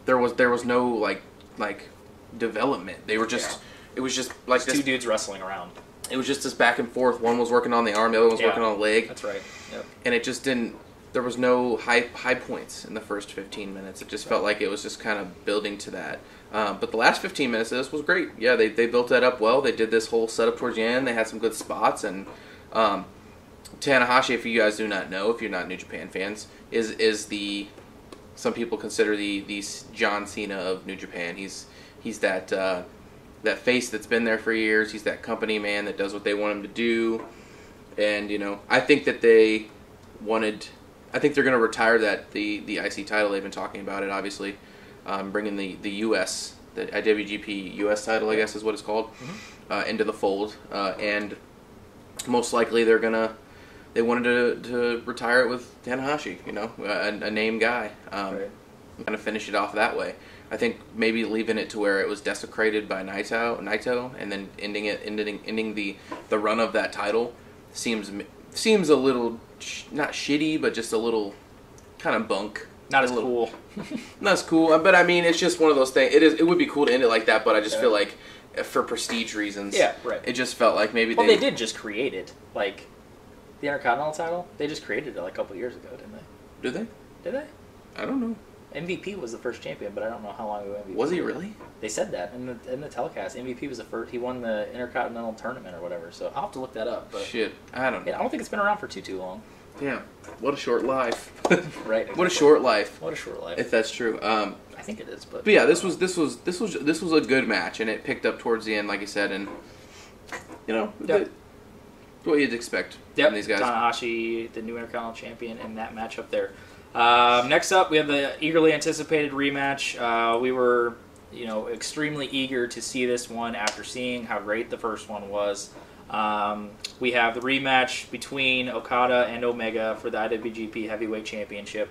Speaker 2: there was no like development. They were just. It was just like
Speaker 1: two dudes wrestling around.
Speaker 2: It was just this back and forth. One was working on the arm, the other one was working on the leg.
Speaker 1: That's right. Yep.
Speaker 2: And it just didn't. There was no high points in the first 15 minutes. It just felt like it was just kind of building to that. But the last 15 minutes of this was great. Yeah, they built that up well. They did this whole setup towards the end. They had some good spots. And Tanahashi, if you guys do not know, if you're not New Japan fans, is the some people consider the John Cena of New Japan. He's that that face that's been there for years. He's that company man that does what they want him to do. And I think that they wanted. I think they're going to retire the IC title. They've been talking about it, obviously. Bringing the US, the IWGP US title, I guess is what it's called, into the fold. And most likely they wanted to retire it with Tanahashi, a name guy. Kind of finish it off that way. I think maybe leaving it to where it was desecrated by Naito, and then ending the run of that title seems a little not shitty, but just a little kind of bunk.
Speaker 1: Not as cool.
Speaker 2: Not as cool, but I mean, it's just one of those things. It would be cool to end it like that, but I just feel like for prestige reasons, it just felt like maybe
Speaker 1: they did just create it, like the Intercontinental title. They just created it like a couple years ago, didn't they?
Speaker 2: Did they?
Speaker 1: Did they?
Speaker 2: I don't know.
Speaker 1: MVP was the first champion, but I don't know how long ago MVP
Speaker 2: was. He really?
Speaker 1: They said that in the telecast. MVP was the first. He won the Intercontinental tournament or whatever. So I'll have to look that up. But
Speaker 2: shit, I don't know.
Speaker 1: I don't think it's been around for too long.
Speaker 2: Yeah, what a short life.
Speaker 1: Right. Exactly.
Speaker 2: What a short life.
Speaker 1: What a short life.
Speaker 2: If that's true.
Speaker 1: I think it is, but
Speaker 2: yeah, this was a good match, and it picked up towards the end, like you said, and what you'd expect from these guys.
Speaker 1: Tanahashi, the new Intercontinental Champion, in that matchup there. Next up, we have the eagerly anticipated rematch. We were, extremely eager to see this one after seeing how great the first one was. We have the rematch between Okada and Omega for the IWGP Heavyweight Championship.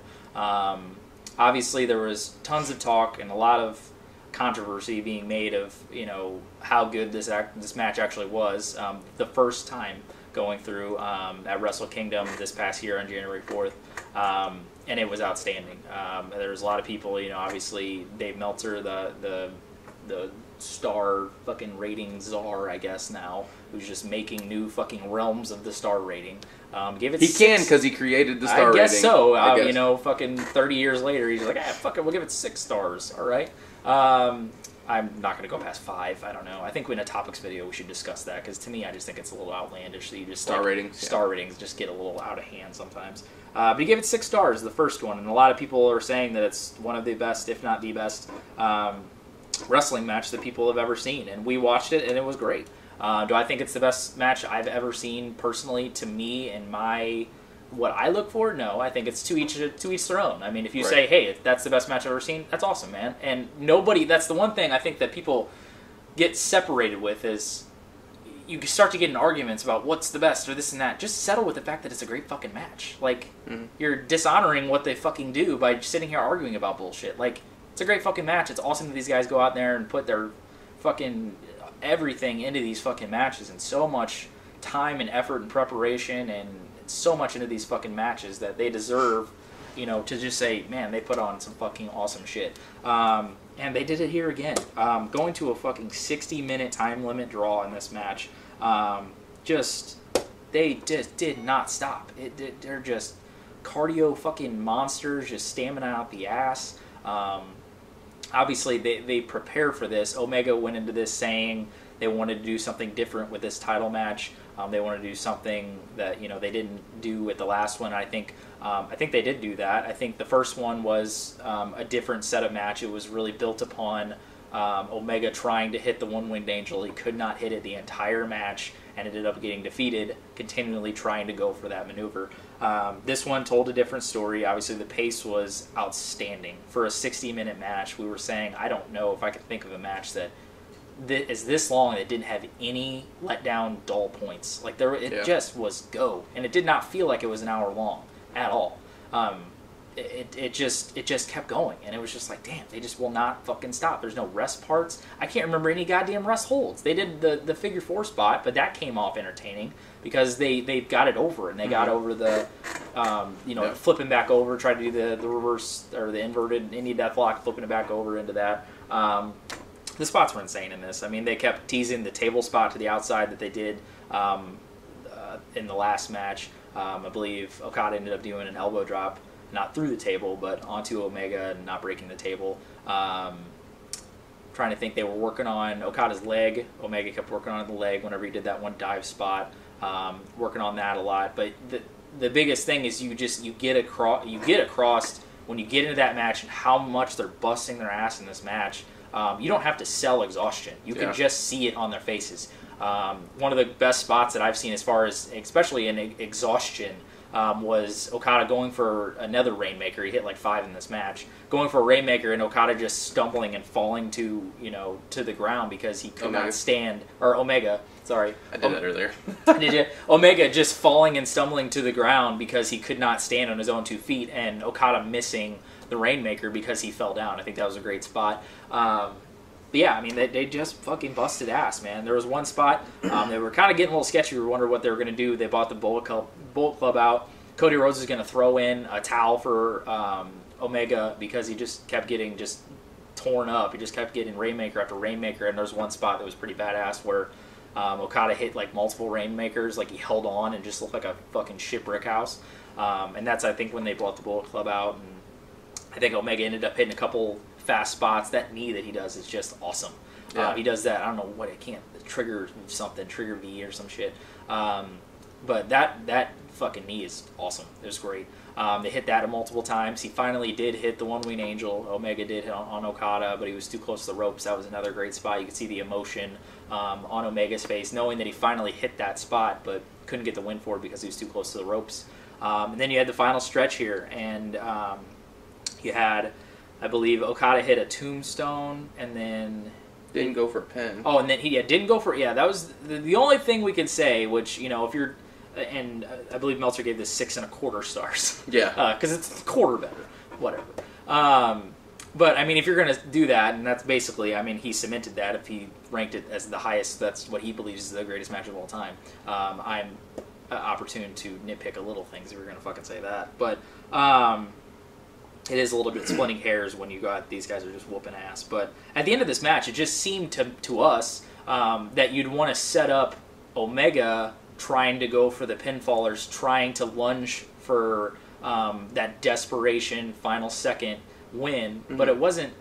Speaker 1: Obviously, there was tons of talk and a lot of controversy being made of, how good this match actually was. The first time going through at Wrestle Kingdom this past year on January 4th. And it was outstanding. There was a lot of people, obviously Dave Meltzer, the star fucking rating czar, I guess now, who's just making new fucking realms of the star rating. Gave it
Speaker 2: he 6. Can because he created the star rating.
Speaker 1: I guess so. Fucking 30 years later, he's like, fuck it, we'll give it 6 stars. All right. I'm not going to go past 5. I don't know. I think in a topics video we should discuss that because to me, I just think it's a little outlandish that you just
Speaker 2: star ratings
Speaker 1: just get a little out of hand sometimes. But he gave it 6 stars, the first one, and a lot of people are saying that it's one of the best, if not the best. wrestling match that people have ever seen, and we watched it, and it was great. Do I think it's the best match I've ever seen personally? To me and what I look for, no. I think it's to each their own. I mean, if you say, hey, if that's the best match I've ever seen, that's awesome, man. And that's the one thing I think that people get separated with is you start to get in arguments about what's the best or this and that. Just settle with the fact that it's a great fucking match. Like, you're dishonoring what they fucking do by sitting here arguing about bullshit. Like, it's a great fucking match. It's awesome that these guys go out there and put their fucking everything into these fucking matches, and so much time and effort and preparation and so much into these fucking matches that they deserve, to just say, man, they put on some fucking awesome shit. And they did it here again. Going to a fucking 60-minute time limit draw in this match. They just did not stop. They're just cardio fucking monsters, just stamina out the ass. Obviously, they prepare for this. Omega went into this saying they wanted to do something different with this title match. They wanted to do something that they didn't do with the last one. I think they did do that. I think the first one was a different set of match. It was really built upon Omega trying to hit the one-winged angel. He could not hit it the entire match and ended up getting defeated, continually trying to go for that maneuver. This one told a different story. Obviously, the pace was outstanding. For a 60-minute match, we were saying, I don't know if I could think of a match that is this long that didn't have any letdown dull points. Like, it just was go. And it did not feel like it was an hour long at all. It just kept going, and it was just like, damn, they just will not fucking stop. There's no rest parts. I can't remember any goddamn rest holds. They did the figure 4 spot, but that came off entertaining because they got it over, and they got over the flipping back over, tried to do the reverse or the inverted Indian deathlock, flipping it back over into that. The spots were insane in this. I mean, they kept teasing the table spot to the outside that they did in the last match. I believe Okada ended up doing an elbow drop, not through the table, but onto Omega and not breaking the table. Trying to think, they were working on Okada's leg. Omega kept working on the leg whenever he did that one dive spot, working on that a lot. But the biggest thing is you get across when you get into that match and how much they're busting their ass in this match. You don't have to sell exhaustion. You can just see it on their faces. One of the best spots that I've seen, as far as especially in exhaustion, was Okada going for another Rainmaker. He hit like 5 in this match. Going for a Rainmaker and Okada just stumbling and falling to the ground because he could not stand. Or Omega, sorry.
Speaker 2: I did that earlier.
Speaker 1: Did you? Omega just falling and stumbling to the ground because he could not stand on his own 2 feet, and Okada missing the Rainmaker because he fell down. I think that was a great spot. But yeah, I mean, they just fucking busted ass, man. There was one spot, they were kind of getting a little sketchy. We were wondering what they were going to do. They bought the Bullet Club out. Cody Rhodes is going to throw in a towel for Omega because he just kept getting just torn up. He just kept getting Rainmaker after Rainmaker, and there was one spot that was pretty badass where Okada hit like multiple Rainmakers, like he held on and just looked like a fucking shipwreck house. And that's, I think, when they bought the Bullet Club out, and I think Omega ended up hitting a couple fast spots. That knee that he does is just awesome. Yeah. He does that, I don't know what, trigger V or some shit. But that fucking knee is awesome. It was great. They hit that multiple times. He finally did hit the one-wing angel. Omega did hit on Okada, but he was too close to the ropes. That was another great spot. You could see the emotion on Omega's face, knowing that he finally hit that spot, but couldn't get the win for it because he was too close to the ropes. And then you had the final stretch here, and you had, I believe, Okada hit a tombstone, and then
Speaker 2: didn't go for a pin.
Speaker 1: Oh, and then he didn't go for, that was the only thing we could say, which, if you're, and I believe Meltzer gave this 6.25 stars.
Speaker 2: Yeah.
Speaker 1: Because it's a quarter better. Whatever. But, I mean, if you're going to do that, and that's basically, I mean, he cemented that if he ranked it as the highest, that's what he believes is the greatest match of all time. I'm opportune to nitpick a little things if you're going to fucking say that. But, it is a little bit splitting hairs when you got these guys are just whooping ass. But at the end of this match, it just seemed to us that you'd want to set up Omega trying to go for the pinfallers, trying to lunge for that desperation final second win. Mm-hmm. But it wasn't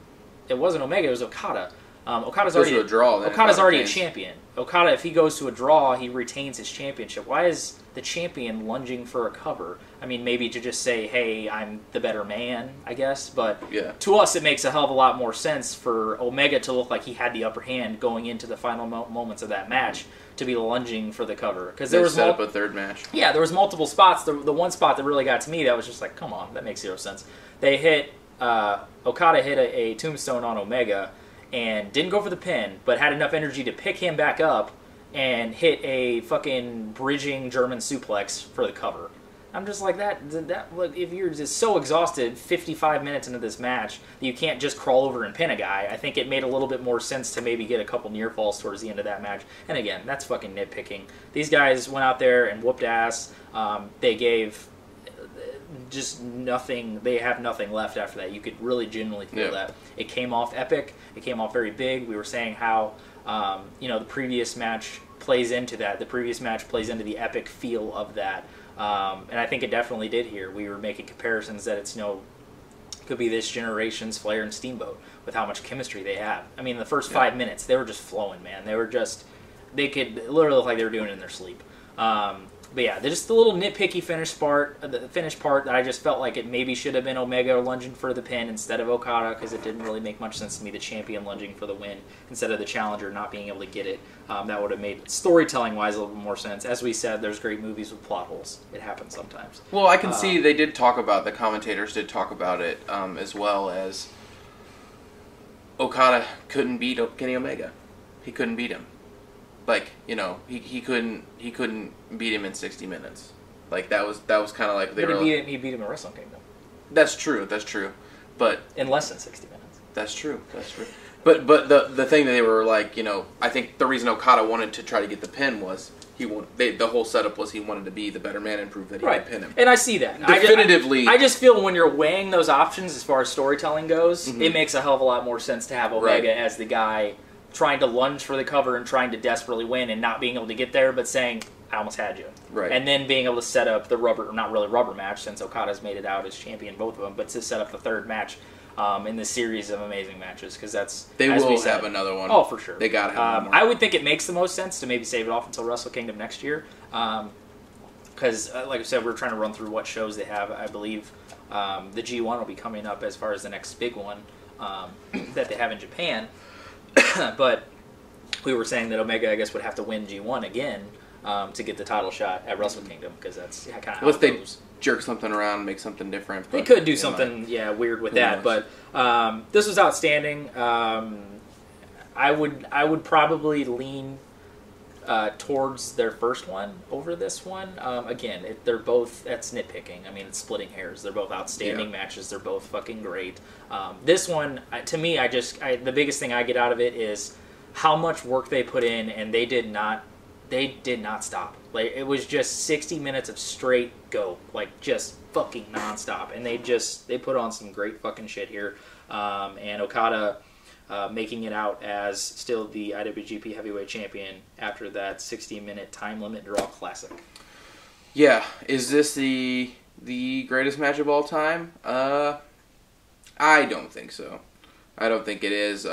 Speaker 1: Omega, it was Okada. Okada's
Speaker 2: Goes
Speaker 1: already
Speaker 2: to a draw, then
Speaker 1: Okada's
Speaker 2: Okada
Speaker 1: already a
Speaker 2: retains.
Speaker 1: champion. Okada, if he goes to a draw, he retains his championship. Why is the champion lunging for a cover? I mean, maybe to just say, "Hey, I'm the better man," I guess. But
Speaker 2: Yeah.
Speaker 1: to us, it makes a hell of a lot more sense for Omega to look like he had the upper hand going into the final moments of that match to be lunging for the cover because there was
Speaker 2: set up a third match.
Speaker 1: Yeah, there was multiple spots. The one spot that really got to me that was just like, come on, that makes zero sense. They hit Okada hit a tombstone on Omega and didn't go for the pin, but had enough energy to pick him back up and hit a fucking bridging German suplex for the cover. I'm just like that. Look, if you're just so exhausted 55 minutes into this match that you can't just crawl over and pin a guy, I think it made a little bit more sense to maybe get a couple near falls towards the end of that match. And again, that's fucking nitpicking. These guys went out there and whooped ass. They gave just nothing. They have nothing left after that. You could really genuinely feel that. It came off epic. It came off very big. We were saying how the previous match plays into that. The previous match plays into the epic feel of that. And I think it definitely did here. We were making comparisons that it's, could be this generation's Flair and Steamboat with how much chemistry they have. I mean, the first 5 minutes, they were just flowing, man. They could literally look like they were doing it in their sleep. But yeah, just the little nitpicky finish part that I just felt like it maybe should have been Omega lunging for the pin instead of Okada because it didn't really make much sense to me, the champion lunging for the win instead of the challenger not being able to get it. That would have made storytelling-wise a little bit more sense. As we said, there's great movies with plot holes. It happens sometimes.
Speaker 2: Well, I can see they did talk about, the commentators did talk about it as well as Okada couldn't beat Kenny Omega. He couldn't beat him. Like, he couldn't beat him in 60 minutes. Like that was kind of like
Speaker 1: he beat him in Wrestle Kingdom.
Speaker 2: That's true. But
Speaker 1: in less than 60 minutes.
Speaker 2: That's true. But the thing that they were like, I think the reason Okada wanted to try to get the pin was the whole setup was he wanted to be the better man and prove that he could pin him.
Speaker 1: And I see that.
Speaker 2: Definitively.
Speaker 1: I just feel when you're weighing those options as far as storytelling goes, it makes a hell of a lot more sense to have Omega as the guy trying to lunge for the cover and trying to desperately win and not being able to get there, but saying, I almost had you.
Speaker 2: Right.
Speaker 1: And then being able to set up the not really rubber match, since Okada's made it out as champion, both of them, but to set up the third match in this series of amazing matches, because that's...
Speaker 2: They will have another one.
Speaker 1: Oh, for sure.
Speaker 2: They gotta have one more.
Speaker 1: I would think it makes the most sense to maybe save it off until Wrestle Kingdom next year, because, like I said, we're trying to run through what shows they have. I believe the G1 will be coming up as far as the next big one that they have in Japan. But we were saying that Omega, I guess, would have to win G1 again to get the title shot at Wrestle Kingdom, because that's kind of how it goes.
Speaker 2: Jerk something around, make something different.
Speaker 1: They could do something, weird with that. But this was outstanding. I would probably lean towards their first one over this one. Again, they're both, that's nitpicking. I mean, it's splitting hairs. They're both outstanding matches. They're both fucking great. This one, to me, the biggest thing I get out of it is how much work they put in, and they did not stop. Like, it was just 60 minutes of straight go, like just fucking nonstop. And they put on some great fucking shit here. And Okada making it out as still the IWGP Heavyweight Champion after that 60-minute time limit draw classic.
Speaker 2: Yeah, is this the greatest match of all time? I don't think so. I don't think it is.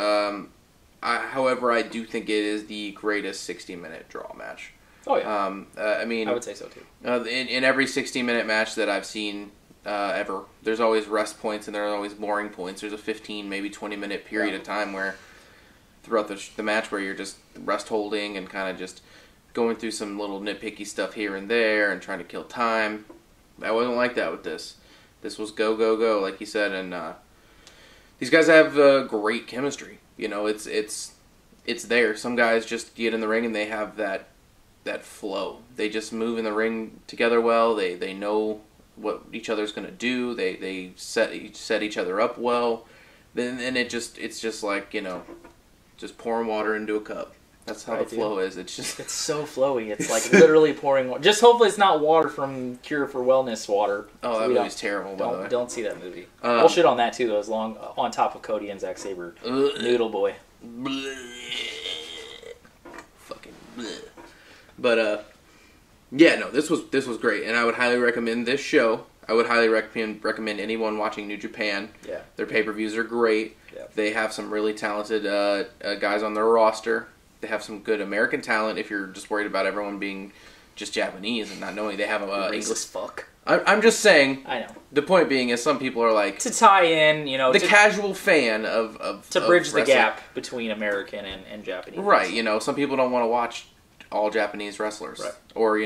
Speaker 2: However, I do think it is the greatest 60-minute draw match.
Speaker 1: Oh, yeah.
Speaker 2: I
Speaker 1: would say so, too.
Speaker 2: In every 60-minute match that I've seen ever, there's always rest points and there are always boring points. There's a 15, maybe 20-minute period of time where, throughout the match, where you're just rest holding and kind of just going through some little nitpicky stuff here and there and trying to kill time. I wasn't like that with this. This was go, go, go, like you said, and these guys have great chemistry. It's there. Some guys just get in the ring and they have that flow. They just move in the ring together well. They know what each other's going to do. They set each other up well. Then it's just like, just pouring water into a cup. That's how the flow is. It's
Speaker 1: so flowy. It's like literally pouring water. Just hopefully it's not water from Cure for Wellness water.
Speaker 2: Oh, that movie's terrible, by the way.
Speaker 1: Don't see that movie. We'll shit on that too, though, as long on top of Cody and Zack Sabre. Noodle Boy.
Speaker 2: Fucking bleh. But yeah, no, this was great, and I would highly recommend this show. I would highly recommend anyone watching New Japan.
Speaker 1: Yeah.
Speaker 2: Their pay-per-views are great.
Speaker 1: Yeah.
Speaker 2: They have some really talented guys on their roster. They have some good American talent. If you're just worried about everyone being just Japanese and not knowing, they have
Speaker 1: English fuck.
Speaker 2: I'm just saying.
Speaker 1: I know.
Speaker 2: The point being is some people are like
Speaker 1: to tie in,
Speaker 2: the casual fan of
Speaker 1: to bridge the
Speaker 2: wrestling.
Speaker 1: gap between American and Japanese.
Speaker 2: Right. Some people don't want to watch all Japanese wrestlers.
Speaker 1: Right.
Speaker 2: Or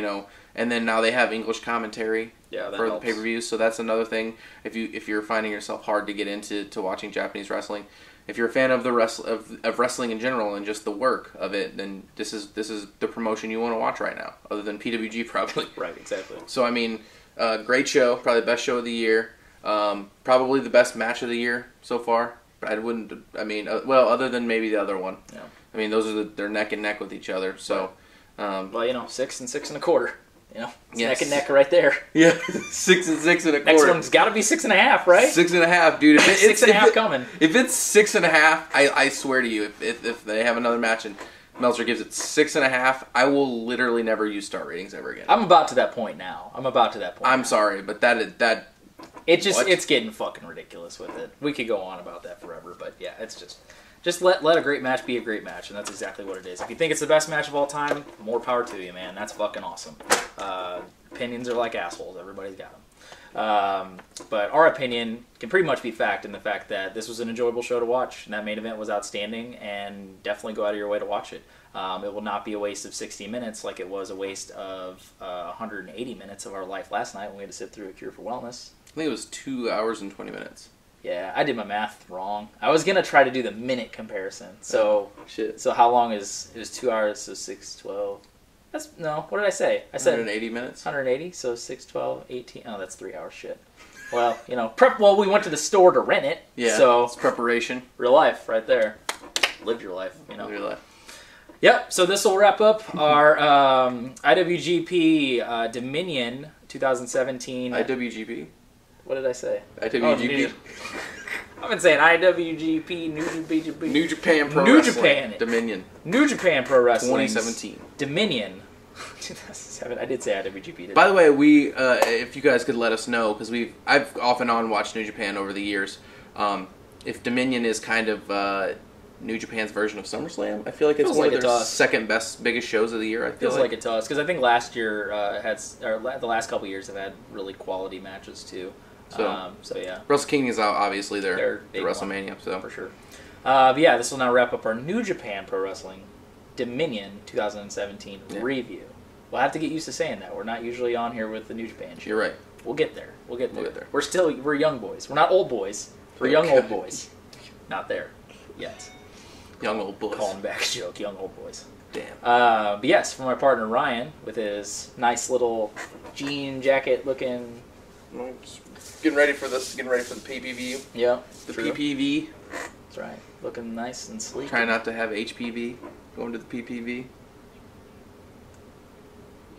Speaker 2: and then now they have English commentary for
Speaker 1: helps.
Speaker 2: the pay-per-views, so that's another thing. If you're finding yourself hard to get into watching Japanese wrestling, if you're a fan of of wrestling in general and just the work of it, then this is the promotion you want to watch right now, other than PWG probably.
Speaker 1: Right, exactly.
Speaker 2: So great show, probably the best show of the year, probably the best match of the year so far. But other than maybe the other one.
Speaker 1: Yeah.
Speaker 2: Those they're neck and neck with each other. So,
Speaker 1: well, 6 and 6 1/4. It's
Speaker 2: yes.
Speaker 1: neck and neck right there.
Speaker 2: Yeah, 6 and 6 1/4.
Speaker 1: Next one's got to be 6 1/2, right?
Speaker 2: 6 1/2, dude. If
Speaker 1: 6 1/2 coming.
Speaker 2: If it's 6 1/2, I swear to you, if they have another match and Meltzer gives it 6 1/2, I will literally never use star ratings ever again.
Speaker 1: I'm about to that point now.
Speaker 2: I'm sorry, but
Speaker 1: it's getting fucking ridiculous with it. We could go on about that forever, but yeah, it's just let a great match be a great match, and that's exactly what it is. If you think it's the best match of all time, more power to you, man. That's fucking awesome. Opinions are like assholes. Everybody's got them. But our opinion can pretty much be fact in the fact that this was an enjoyable show to watch, and that main event was outstanding, and definitely go out of your way to watch it. It will not be a waste of 60 minutes like it was a waste of 180 minutes of our life last night when we had to sit through A Cure for Wellness.
Speaker 2: I think it was 2 hours and 20 minutes.
Speaker 1: Yeah, I did my math wrong. I was going to try to do the minute comparison. So
Speaker 2: shit.
Speaker 1: So how long is 2 hours, so 6:12? What did I say? I said
Speaker 2: 180 minutes.
Speaker 1: 180, so 6:12, 18. Oh, that's 3 hours shit. Well, we went to the store to rent it.
Speaker 2: Yeah,
Speaker 1: so
Speaker 2: it's preparation.
Speaker 1: Real life right there. Live your life,
Speaker 2: Live your life.
Speaker 1: Yep, so this will wrap up our IWGP Dominion 2017.
Speaker 2: IWGP?
Speaker 1: What did I say?
Speaker 2: IWGP.
Speaker 1: I've been saying IWGP,
Speaker 2: New Japan Pro
Speaker 1: New
Speaker 2: Wrestling.
Speaker 1: Japan.
Speaker 2: Dominion.
Speaker 1: New Japan Pro Wrestling.
Speaker 2: 2017.
Speaker 1: Dominion. 2007. I did say IWGP.
Speaker 2: By the way, if you guys could let us know, because I've off and on watched New Japan over the years. If Dominion is kind of New Japan's version of SummerSlam, I feel like it's one of their second best, biggest shows of the year.
Speaker 1: Feels like it to us, because I think last year the last couple years have had really quality matches too. So yeah,
Speaker 2: Wrestle King is obviously their WrestleMania, so
Speaker 1: for sure. But yeah, this will now wrap up our New Japan Pro Wrestling Dominion 2017 review. We'll have to get used to saying that. We're not usually on here with the New Japan shit.
Speaker 2: You're right.
Speaker 1: We'll get there. We'll get there. We're young boys. We're not old boys. We're young old boys. Not there yet.
Speaker 2: Young old boys.
Speaker 1: Calling back a joke. Young old boys.
Speaker 2: Damn.
Speaker 1: But yes, for my partner Ryan with his nice little jean jacket looking.
Speaker 2: Getting ready for this. Getting ready for the PPV.
Speaker 1: Yeah.
Speaker 2: The PPV.
Speaker 1: That's right. Looking nice and sleek.
Speaker 2: Try not to have HPV. Going to the PPV.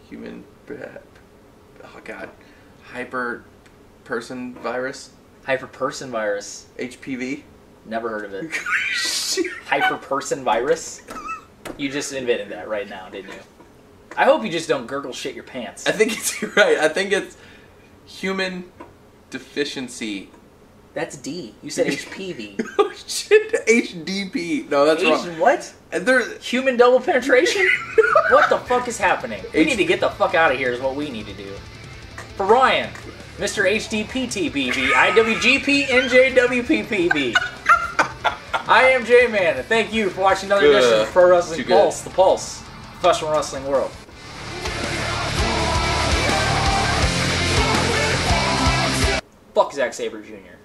Speaker 2: Human. Oh God. Hyper person virus.
Speaker 1: Hyper person virus.
Speaker 2: HPV.
Speaker 1: Never heard of it. Hyper person virus. You just invented that right now, didn't you? I hope you just don't gurgle shit your pants.
Speaker 2: I think it's right. I think it's human deficiency.
Speaker 1: That's D. You said HPV.
Speaker 2: Oh shit, HDP. No, that's wrong.
Speaker 1: What? Human double penetration? What the fuck is happening? We need to get the fuck out of here is what we need to do. For Ryan, Mr. HDPTBB, IWGP, NJWPPB. I am J-Man, and thank you for watching another edition of Pro Wrestling Pulse, the Pulse, professional wrestling world. Fuck Zack Sabre Jr.